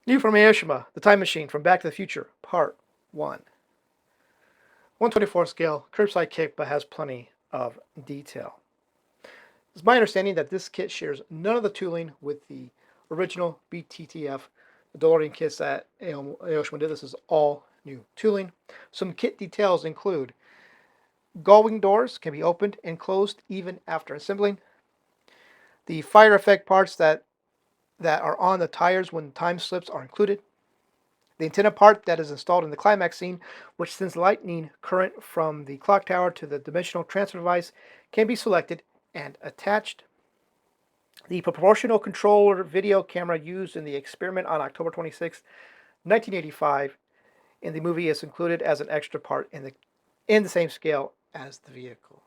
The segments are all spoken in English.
New from Aoshima, The Time Machine from Back to the Future, Part 1. 124 scale, curbside kit, but has plenty of detail. It's my understanding that this kit shares none of the tooling with the original BTTF, the Delorean kits that Aoshima did. This is all new tooling. Some kit details include gullwing doors can be opened and closed even after assembling. The fire effect parts that are on the tires when time slips are included. The antenna part that is installed in the climax scene, which sends lightning current from the clock tower to the dimensional transfer device, can be selected and attached. The proportional controller video camera used in the experiment on October 26, 1985, in the movie is included as an extra part in the same scale as the vehicle.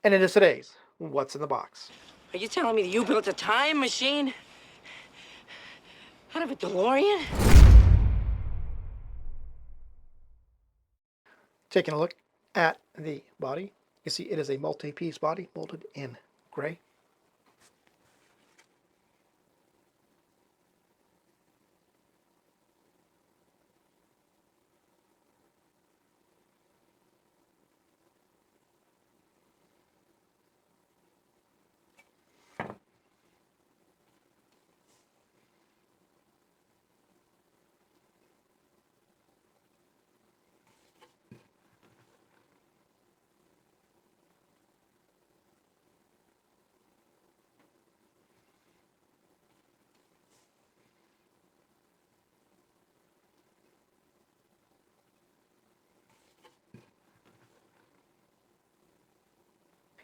And it is today's What's in the Box. Are you telling me that you built a time machine out of a DeLorean? Taking a look at the body, you see it is a multi-piece body molded in gray.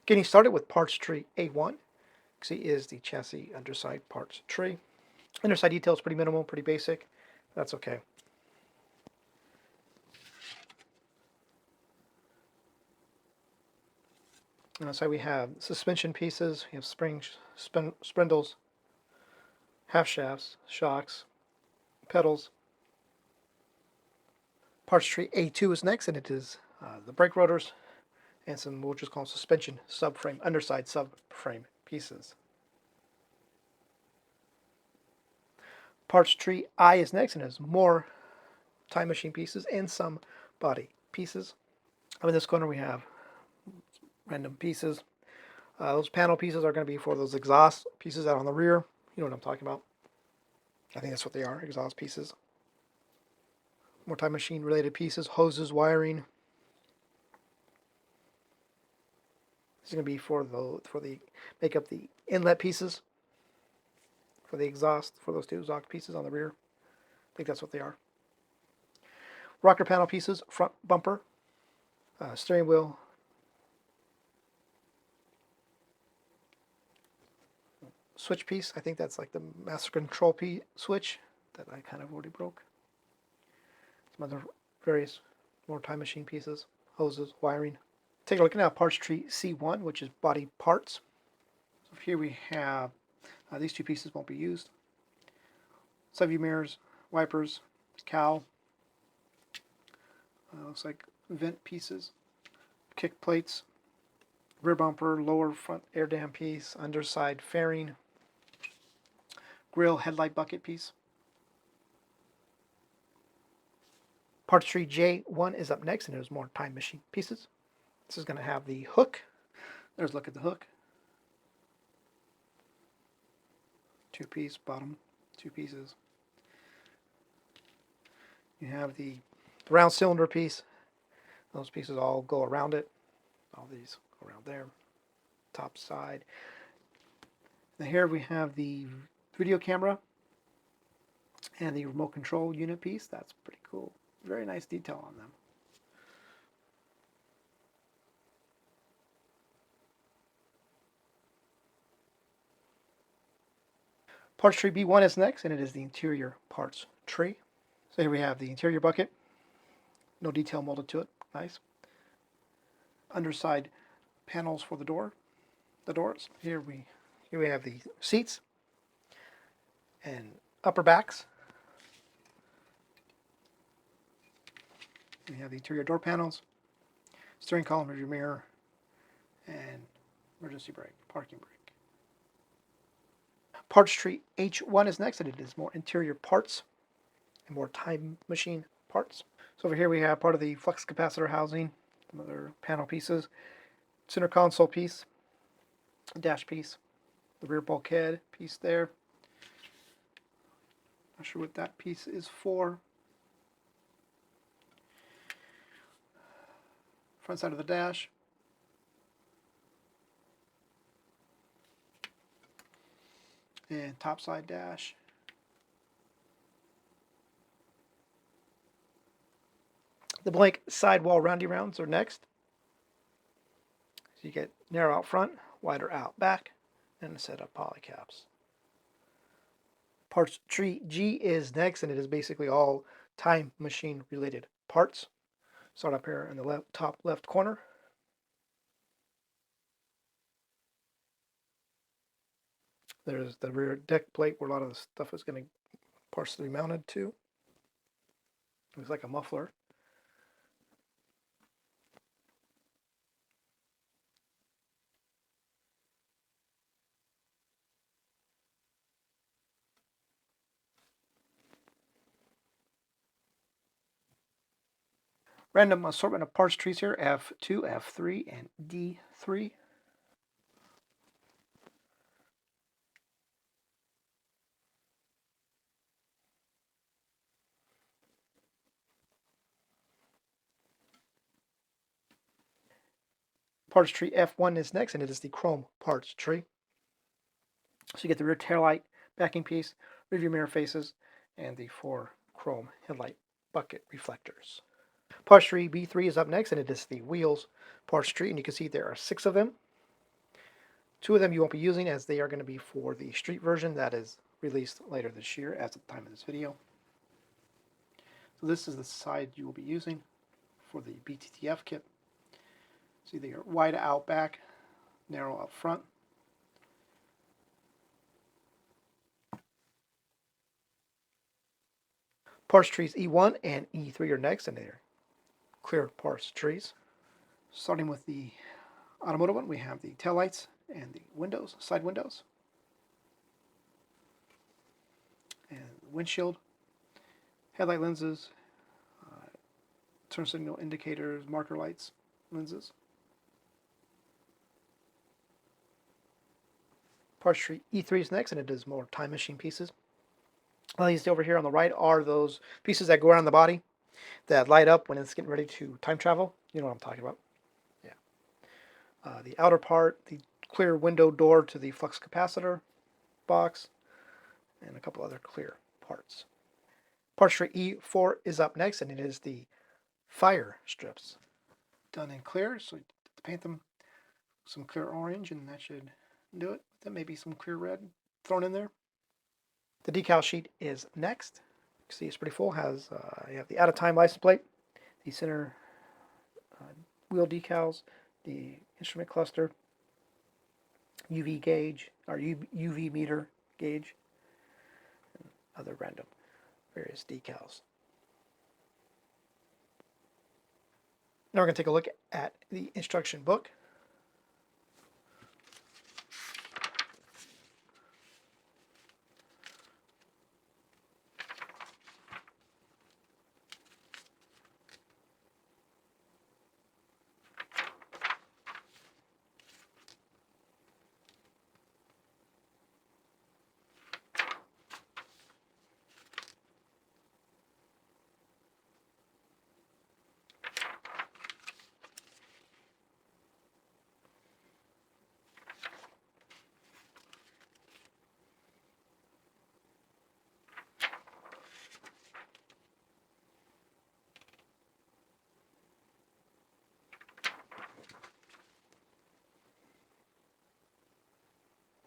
Getting started with parts tree A1. See is the chassis underside parts tree. Underside detail is pretty minimal, pretty basic. That's okay. On the side we have suspension pieces. We have springs, spindles, half shafts, shocks, pedals. Parts tree A2 is next, and it is the brake rotors and some we'll just call them suspension subframe, underside subframe pieces. Parts tree I is next, and has more time machine pieces and some body pieces. Up in this corner we have random pieces. Those panel pieces are going to be for those exhaust pieces out on the rear. You know what I'm talking about. I think that's what they are, exhaust pieces. More time machine related pieces, hoses, wiring. This is going to be for the make up the inlet pieces for the exhaust, for those two exhaust pieces on the rear. I think that's what they are. Rocker panel pieces, front bumper, steering wheel, switch piece. I think that's like the master control switch that I kind of already broke. Some other various more time machine pieces, hoses, wiring. Take a look now at parts tree C1, which is body parts. So here we have these two pieces won't be used. Side view mirrors, wipers, cowl. Looks like vent pieces, kick plates, rear bumper, lower front air dam piece, underside fairing, grill headlight bucket piece. Parts tree J1 is up next, and there's more time machine pieces. This is going to have the hook. There's a look at the hook. Two-piece bottom, two pieces. You have the round cylinder piece. Those pieces all go around it. All these go around there. Top side. And here we have the video camera and the remote control unit piece. That's pretty cool. Very nice detail on them. Parts tree B1 is next, and it is the interior parts tree. So here we have the interior bucket. No detail molded to it. Nice. Underside panels for the doors. Here we have the seats and upper backs. We have the interior door panels, steering column, rear mirror, and emergency brake, parking brake. Parts tree H1 is next, and it is more interior parts. and more time machine parts. So over here we have part of the flux capacitor housing, some other panel pieces, center console piece, dash piece, the rear bulkhead piece there. Not sure what that piece is for. Front side of the dash. And top side dash. The blank sidewall roundy rounds are next. So you get narrow out front, wider out back, and a set of polycaps. Parts tree G is next, and it is basically all time machine related parts. Start up here in the top left corner. There's the rear deck plate where a lot of the stuff is going to partially mounted to. Looks like a muffler. Random assortment of parts trees here, F2, F3, and D3. Parts tree F1 is next, and it is the chrome parts tree. So you get the rear taillight backing piece, rear view mirror faces, and the 4 chrome headlight bucket reflectors. Parts tree B3 is up next, and it is the wheels parts tree, and you can see there are 6 of them. 2 of them you won't be using, as they are going to be for the street version that is released later this year as of the time of this video. So this is the side you will be using for the BTTF kit. See, they are wide out back, narrow up front. Parts trees E1 and E3 are next, and they're clear parts trees. Starting with the automotive one, we have the taillights and the windows, side windows, and windshield, headlight lenses, turn signal indicators, marker lights, lenses. Parts tree E3 is next, and it is more time machine pieces. Well, you see over here on the right are those pieces that go around the body that light up when it's getting ready to time travel. You know what I'm talking about. Yeah. The outer part, the clear window door to the flux capacitor box, and a couple other clear parts. Parts tree E4 is up next, and it is the fire strips. Done in clear, so you have to paint them some clear orange, and that should do it. Then maybe some clear red thrown in there. The decal sheet is next. You can see it's pretty full. Has you have the out of time license plate, the center wheel decals, the instrument cluster, UV gauge or UV meter gauge, and other random various decals. Now we're going to take a look at the instruction book.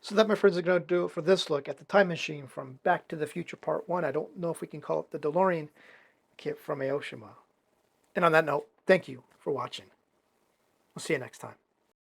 So that, my friends, is going to do it for this look at the time machine from Back to the Future Part 1. I don't know if we can call it the Delorean kit from Aoshima. And on that note, thank you for watching. We'll see you next time.